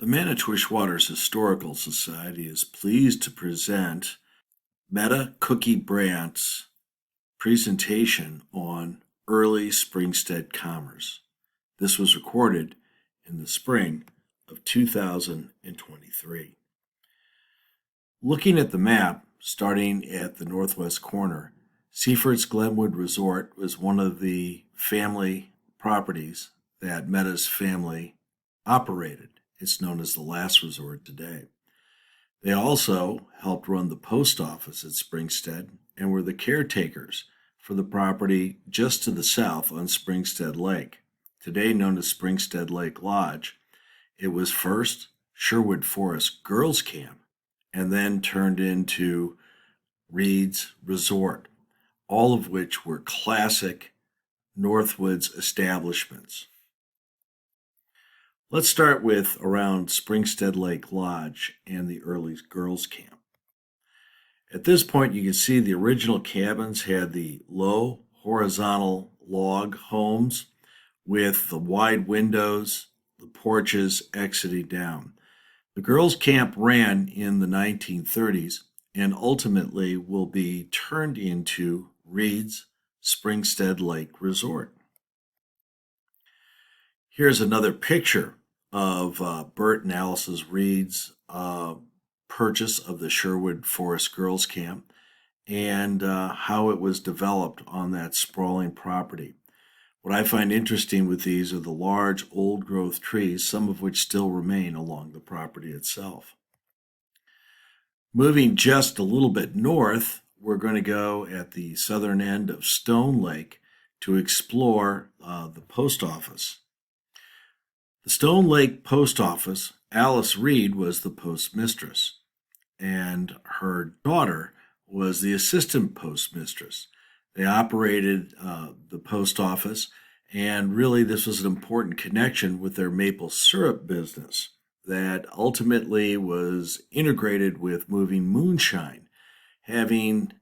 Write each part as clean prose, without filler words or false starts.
The Manitowish Waters Historical Society is pleased to present Cooky Brandt's presentation on early Springstead commerce. This was recorded in the spring of 2023. Looking at the map, starting at the northwest corner, Seifert's Glenwood Resort was one of the family properties that Meta's family operated. It's known as the last resort today. They also helped run the post office at Springstead and were the caretakers for the property just to the south on Springstead Lake, today known as Springstead Lake Lodge. It was first Sherwood Forest Girls Camp and then turned into Reid's Resort, all of which were classic Northwoods establishments. Let's start with around Springstead Lake Lodge and the early girls' camp. At this point, you can see the original cabins had the low horizontal log homes with the wide windows, the porches exiting down. The girls' camp ran in the 1930s and ultimately will be turned into Reid's Springstead Lake Resort. Here's another picture of Bert and Alice's Reid's purchase of the Sherwood Forest Girls Camp and how it was developed on that sprawling property. What I find interesting with these are the large old-growth trees, some of which still remain along the property itself. Moving just a little bit north, we're going to go at the southern end of Stone Lake to explore the post office. The Stone Lake Post Office, Alice Reid was the postmistress, and her daughter was the assistant postmistress. They operated the post office, and really this was an important connection with their maple syrup business that ultimately was integrated with moving moonshine. Having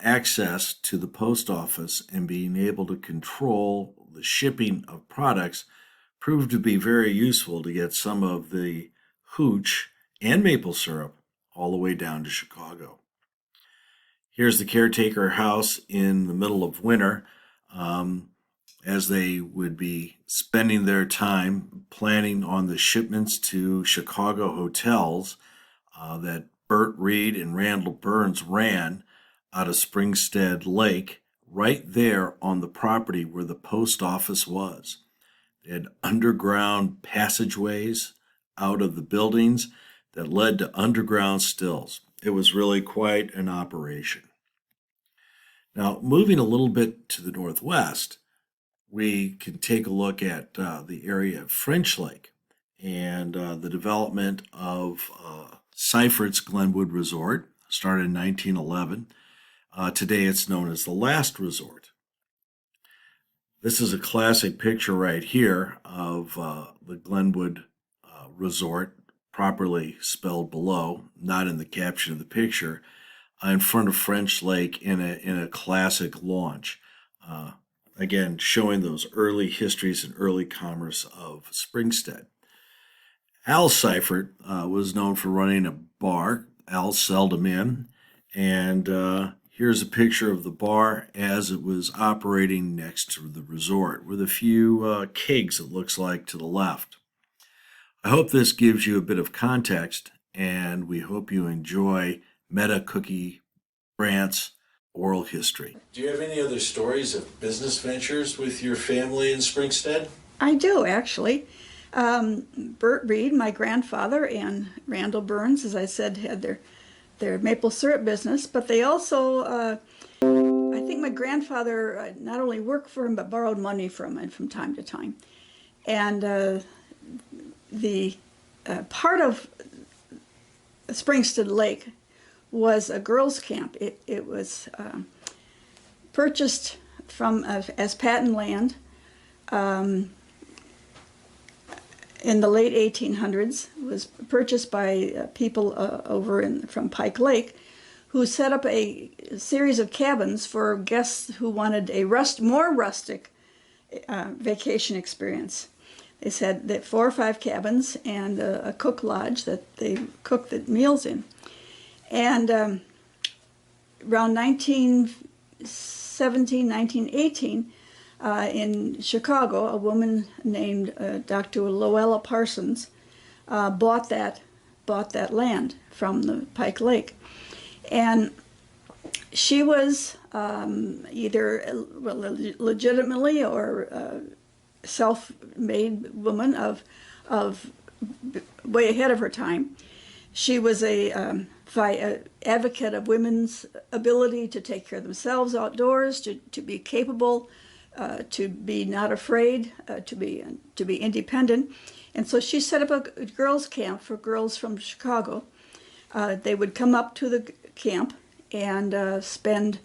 access to the post office and being able to control the shipping of products proved to be very useful to get some of the hooch and maple syrup all the way down to Chicago. Here's the caretaker house in the middle of winter as they would be spending their time planning on the shipments to Chicago hotels that Bert Reid and Randall Burns ran out of Springstead Lake, right there on the property where the post office was. They had underground passageways out of the buildings that led to underground stills. It was really quite an operation. Now, moving a little bit to the northwest, we can take a look at the area of French Lake and the development of Seifert's Glenwood Resort, started in 1911. Today it's known as the last resort. This is a classic picture right here of the Glenwood Resort, properly spelled below, not in the caption of the picture, in front of French Lake in a classic launch. Again, showing those early histories and early commerce of Springstead. Al Seifert was known for running a bar, Al's Seldom Inn, and here's a picture of the bar as it was operating next to the resort with a few kegs, it looks like, to the left. I hope this gives you a bit of context, and we hope you enjoy Cooky Brandt's oral history. Do you have any other stories of business ventures with your family in Springstead? I do, actually. Bert Reid, my grandfather, and Randall Burns, as I said, had their maple syrup business, but they also, I think my grandfather not only worked for him, but borrowed money from him from time to time. And the part of Springstead Lake was a girls' camp. It was purchased from as patent land in the late 1800s. It was purchased by people from Pike Lake, who set up a series of cabins for guests who wanted a more rustic vacation experience. They said that 4 or 5 cabins and a cook lodge that they cooked the meals in. And around 1917, 1918, in Chicago, a woman named Dr. Luella Parsons bought that land from the Pike Lake. And she was either legitimately or self-made woman of way ahead of her time. She was a advocate of women's ability to take care of themselves outdoors, to be capable, to be not afraid, to be independent. And so she set up a girls' camp for girls from Chicago. They would come up to the camp and spend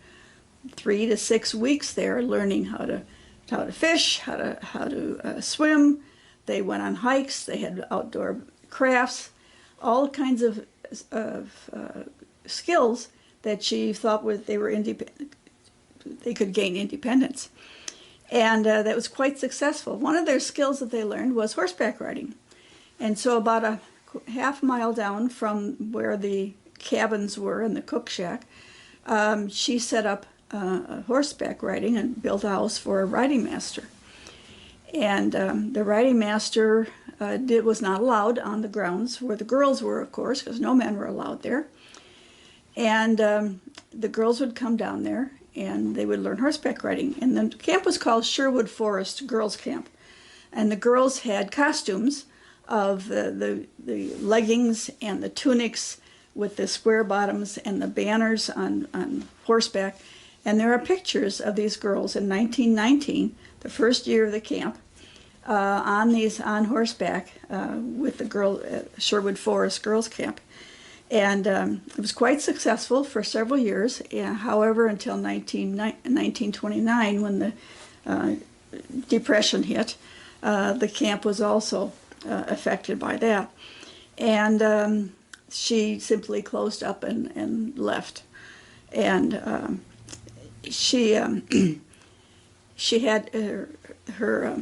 3 to 6 weeks there, learning how to fish, how to swim. They went on hikes. They had outdoor crafts, all kinds of skills that she thought they could gain independence. And that was quite successful. One of their skills that they learned was horseback riding. And so about a half mile down from where the cabins were in the cook shack, she set up horseback riding and built a house for a riding master. And the riding master was not allowed on the grounds where the girls were, of course, because no men were allowed there. And the girls would come down there and they would learn horseback riding. And the camp was called Sherwood Forest Girls Camp. And the girls had costumes of the leggings and the tunics with the square bottoms and the banners on horseback. And there are pictures of these girls in 1919, the first year of the camp, on horseback with the Sherwood Forest Girls Camp. And it was quite successful for several years. However, until 1929, when the Depression hit, the camp was also affected by that. And she simply closed up and left. And she had her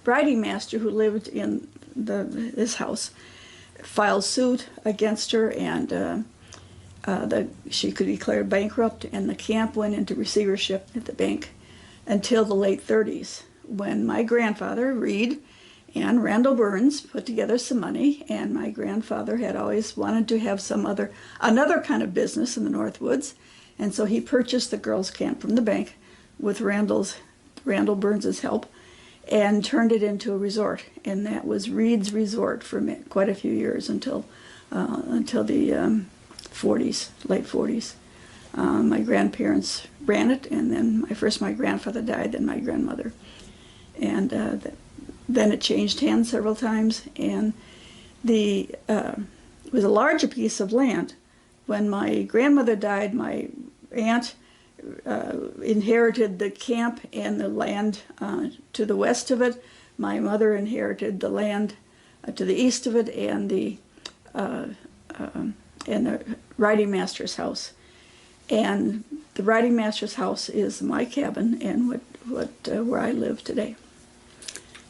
riding master, who lived in this house, filed suit against her, and she could be declared bankrupt, and the camp went into receivership at the bank until the late 30s, when my grandfather, Reid, and Randall Burns put together some money, and my grandfather had always wanted to have another kind of business in the Northwoods, and so he purchased the girls' camp from the bank with Randall Burns' help, and turned it into a resort. And that was Reid's resort for quite a few years until the 40s, late 40s. My grandparents ran it, and then my grandfather died, then my grandmother. And then it changed hands several times, and it was a larger piece of land. When my grandmother died, my aunt inherited the camp and the land to the west of it. My mother inherited the land to the east of it, and the riding master's house. And the riding master's house is my cabin and where I live today.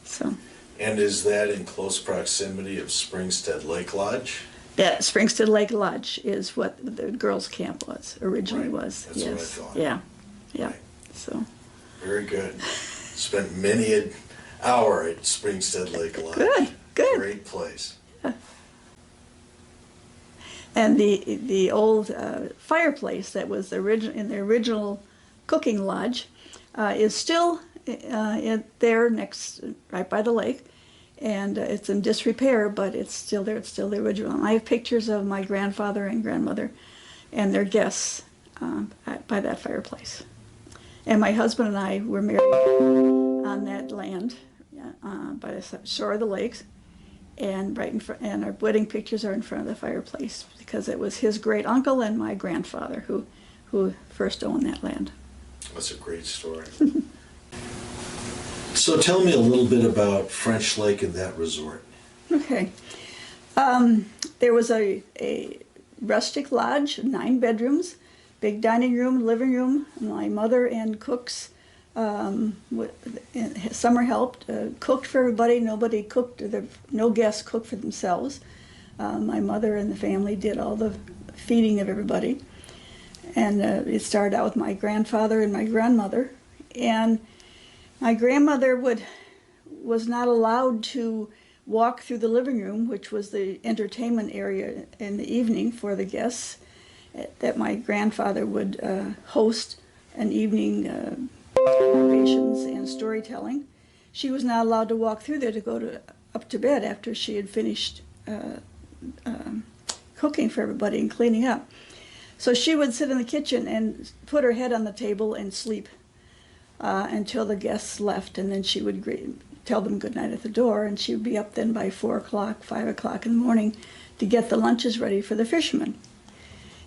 So. And is that in close proximity of Springstead Lake Lodge? Yeah, Springstead Lake Lodge is what the girls' camp originally was. That's what I thought. Yeah. Right. So. Very good. Spent many an hour at Springstead Lake Lodge. Good. Great place. Yeah. And the old fireplace that was in the original cooking lodge is still there right by the lake. And it's in disrepair, but it's still there. It's still the original. And I have pictures of my grandfather and grandmother and their guests by that fireplace. And my husband and I were married on that land by the shore of the lakes, and right in front. And our wedding pictures are in front of the fireplace because it was his great uncle and my grandfather who first owned that land. That's a great story. So tell me a little bit about French Lake and that resort. Okay. There was a rustic lodge, 9 bedrooms, big dining room, living room. My mother and cooks Summer helped, cooked for everybody. Nobody cooked, no guests cooked for themselves. My mother and the family did all the feeding of everybody. And it started out with my grandfather and my grandmother. And my grandmother was not allowed to walk through the living room, which was the entertainment area in the evening for the guests, that my grandfather would host an evening narrations and storytelling. She was not allowed to walk through there to go up to bed after she had finished cooking for everybody and cleaning up. So she would sit in the kitchen and put her head on the table and sleep until the guests left, and then she would tell them good night at the door, and she would be up then by 4 o'clock, 5 o'clock in the morning to get the lunches ready for the fishermen.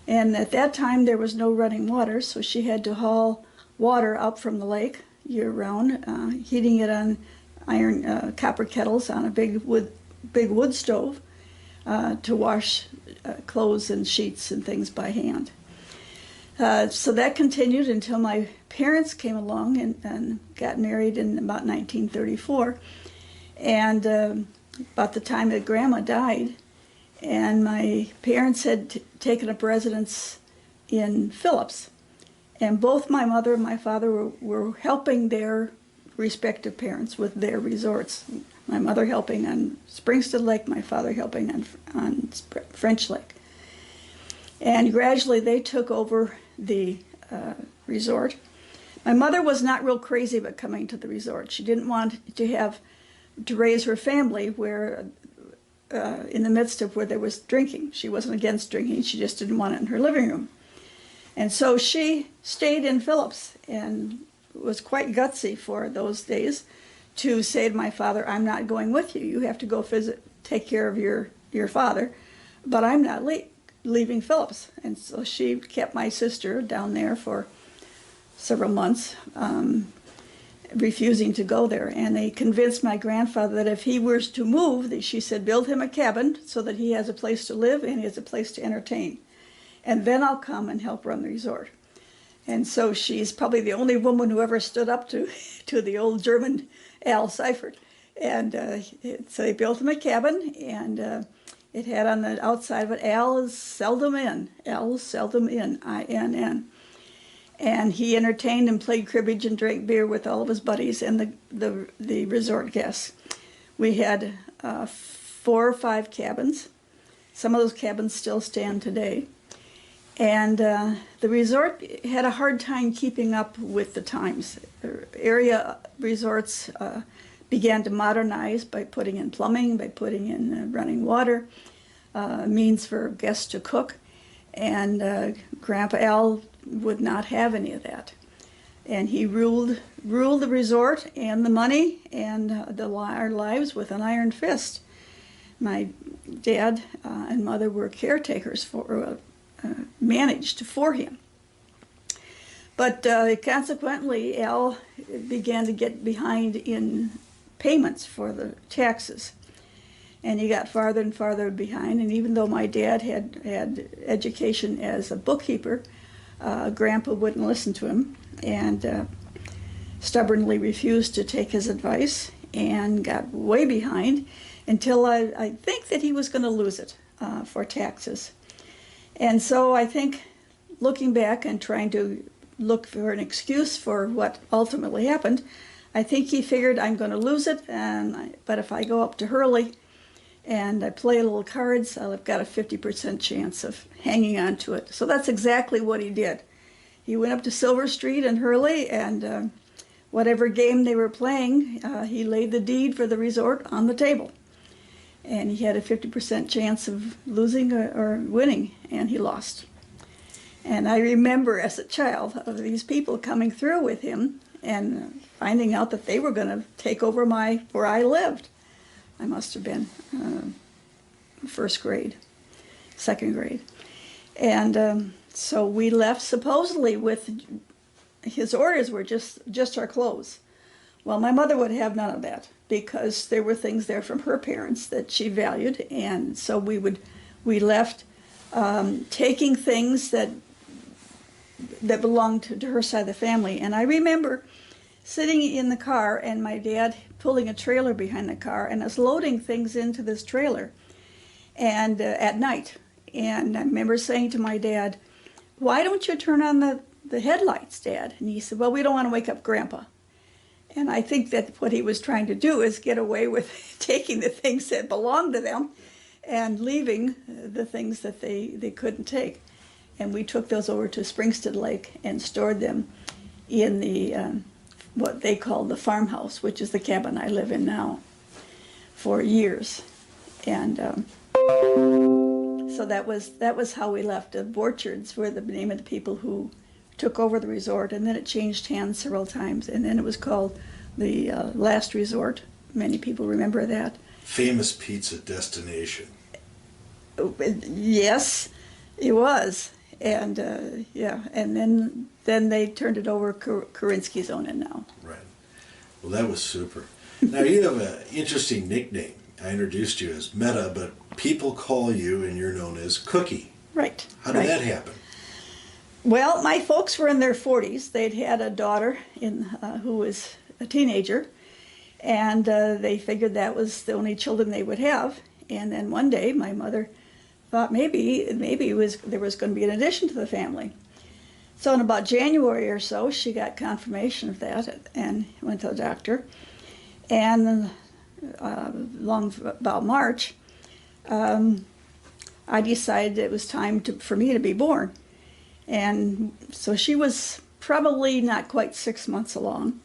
And at that time there was no running water, so she had to haul water up from the lake year-round, heating it on iron copper kettles on a big wood stove to wash clothes and sheets and things by hand. So that continued until my parents came along and got married in about 1934. And about the time that Grandma died, and my parents had taken up residence in Phillips. And both my mother and my father were helping their respective parents with their resorts. My mother helping on Springstead Lake, my father helping on French Lake. And gradually they took over the resort. My mother was not real crazy about coming to the resort. She didn't want to raise her family where in the midst of where there was drinking. She wasn't against drinking, she just didn't want it in her living room. And so she stayed in Phillips and was quite gutsy for those days to say to my father, I'm not going with you. You have to go take care of your father, but I'm not leaving Phillips. And so she kept my sister down there for several months, refusing to go there. And they convinced my grandfather that if he were to move, she said, build him a cabin so that he has a place to live and he has a place to entertain. And then I'll come and help run the resort. And so she's probably the only woman who ever stood up to the old German Al Seifert. And so they built him a cabin, and it had on the outside of it, Al is seldom in, I-N-N. And he entertained and played cribbage and drank beer with all of his buddies and the resort guests. We had 4 or 5 cabins. Some of those cabins still stand today. And the resort had a hard time keeping up with the times. Area resorts began to modernize by putting in plumbing, by putting in running water, means for guests to cook. And Grandpa Al would not have any of that. And he ruled the resort and the money and our lives with an iron fist. My dad and mother were caretakers managed for him. But consequently, Al began to get behind in payments for the taxes. And he got farther and farther behind. And even though my dad had education as a bookkeeper, Grandpa wouldn't listen to him and stubbornly refused to take his advice and got way behind until I think that he was going to lose it for taxes. And so I think, looking back and trying to look for an excuse for what ultimately happened, I think he figured I'm going to lose it, but if I go up to Hurley and I play a little cards, I've got a 50% chance of hanging on to it. So that's exactly what he did. He went up to Silver Street in Hurley, and whatever game they were playing, he laid the deed for the resort on the table. And he had a 50% chance of losing or winning, and he lost. And I remember as a child of these people coming through with him and finding out that they were going to take over where I lived. I must have been first grade, second grade. And so we left supposedly with, his orders were just our clothes. Well, my mother would have none of that, because there were things there from her parents that she valued, and so we left taking things that belonged to her side of the family. And I remember sitting in the car, and my dad pulling a trailer behind the car, and us loading things into this trailer, and at night. And I remember saying to my dad, "Why don't you turn on the headlights, Dad?" And he said, "Well, we don't want to wake up Grandpa." And I think that what he was trying to do is get away with taking the things that belonged to them and leaving the things that they couldn't take. And we took those over to Springstead Lake and stored them in the what they call the farmhouse, which is the cabin I live in now, for years. And so that was how we left. The Borchards were the name of the people who took over the resort, and then it changed hands several times, and then it was called the Last Resort. Many people remember that. Famous pizza destination. Yes, it was. And yeah, and then they turned it over. Korinsky's own it now. Right. Well, that was super. Now you have an interesting nickname. I introduced you as Meta, but people call you, and you're known as Cooky. Right. How did that happen? Well, my folks were in their 40s. They'd had a daughter who was a teenager, and they figured that was the only children they would have. And then one day, my mother thought maybe there was going to be an addition to the family. So in about January or so, she got confirmation of that and went to the doctor. And about March, I decided it was time for me to be born. And so she was probably not quite 6 months along.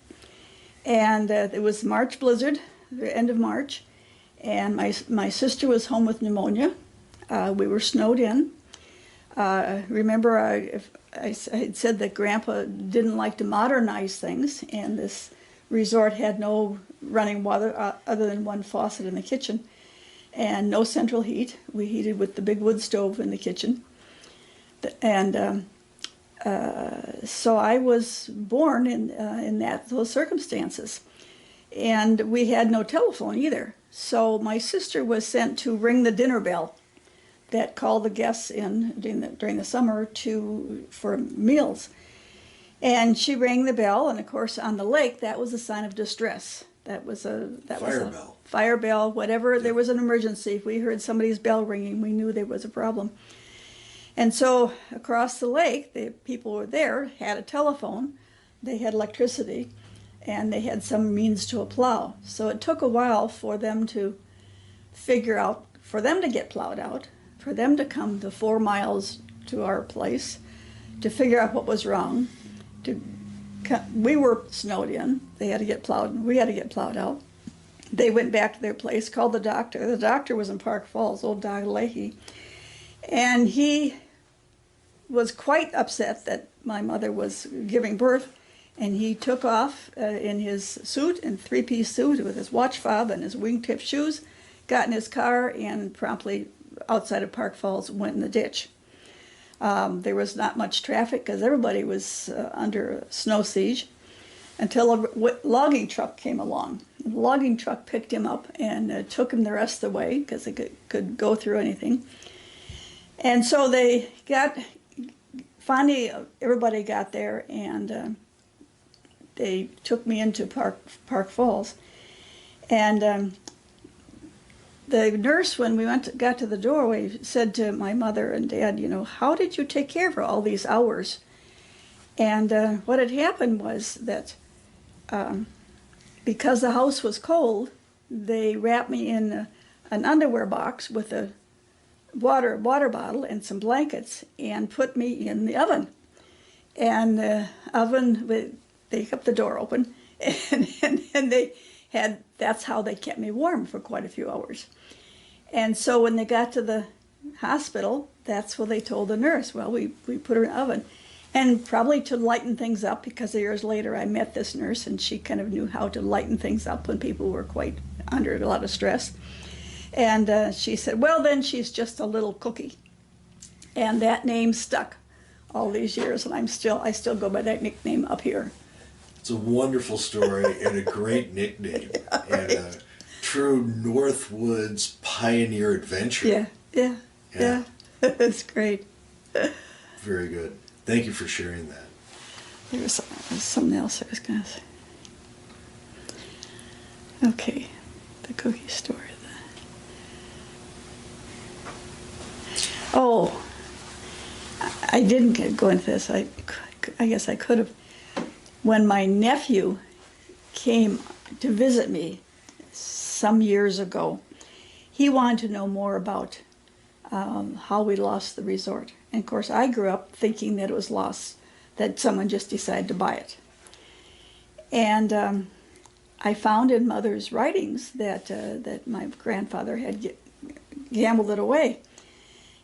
And it was March blizzard, the end of March. And my sister was home with pneumonia. We were snowed in. Remember, I had said that Grandpa didn't like to modernize things, and this resort had no running water other than one faucet in the kitchen, and no central heat. We heated with the big wood stove in the kitchen. And so I was born in those circumstances. And we had no telephone either. So my sister was sent to ring the dinner bell that called the guests in during the summer for meals. And she rang the bell, and of course on the lake that was a sign of distress. That was a fire bell, whatever. Yeah. There was an emergency. If we heard somebody's bell ringing, we knew there was a problem. And so across the lake, the people who were there had a telephone, they had electricity, and they had some means to a plow. So it took a while for them to figure out, for them to get plowed out, for them to come the 4 miles to our place to figure out what was wrong. We were snowed in. They had to get plowed. We had to get plowed out. They went back to their place, called the doctor. The doctor was in Park Falls, old Doc Leahy. And he was quite upset that my mother was giving birth. And he took off in his suit, in three-piece suit with his watch fob and his wingtip shoes, got in his car, and promptly outside of Park Falls went in the ditch. There was not much traffic because everybody was under snow siege until a logging truck came along. The logging truck picked him up and took him the rest of the way because it could go through anything. And so finally everybody got there, and they took me into Park Falls. And the nurse, when we got to the doorway, said to my mother and dad, "How did you take care of her all these hours?" And what had happened was that because the house was cold, they wrapped me in an underwear box with a water bottle and some blankets and put me in the oven. And the oven, they kept the door open, and that's how they kept me warm for quite a few hours. And so when they got to the hospital, that's what they told the nurse. Well, we put her in the oven. And probably to lighten things up, because years later I met this nurse, and she kind of knew how to lighten things up when people were quite under a lot of stress. And she said, "Well, then she's just a little Cooky." And that name stuck all these years, and I still go by that nickname up here. It's a wonderful story and a great nickname, yeah, right. And a true Northwoods pioneer adventure. Yeah. It's great. Very good. Thank you for sharing that. There was something else I was going to say. Okay, the cookie story. Oh, I didn't go into this. I guess I could have. When my nephew came to visit me some years ago, he wanted to know more about how we lost the resort. And of course, I grew up thinking that it was lost, that someone just decided to buy it. And I found in Mother's writings that my grandfather had gambled it away.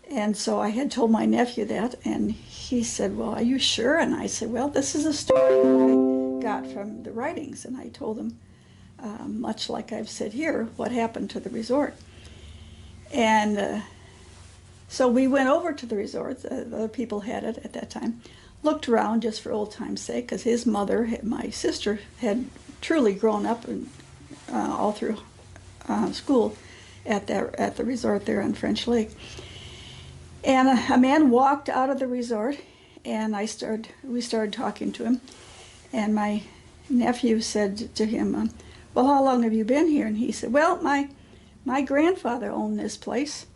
And so I had told my nephew that, and he said, well, are you sure? And I said, well, this is a story that I got from the writings. And I told him, much like I've said here, what happened to the resort. And so we went over to the resort. The other people had it at that time. Looked around just for old time's sake, because his mother, my sister, had truly grown up all through school at the resort there on French Lake. And a man walked out of the resort, and we started talking to him. And my nephew said to him, well, how long have you been here? And he said, well, my grandfather owned this place.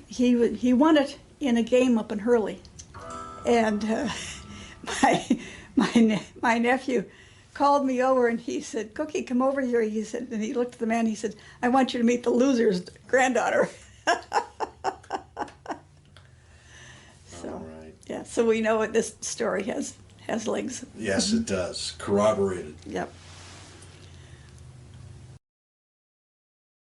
He won it in a game up in Hurley. And my nephew called me over, and he said, Cooky, come over here. He said, and he looked at the man, he said, I want you to meet the loser's granddaughter. So, All right. yeah, so we know what this story has legs. Yes, it does. Corroborated. Yep.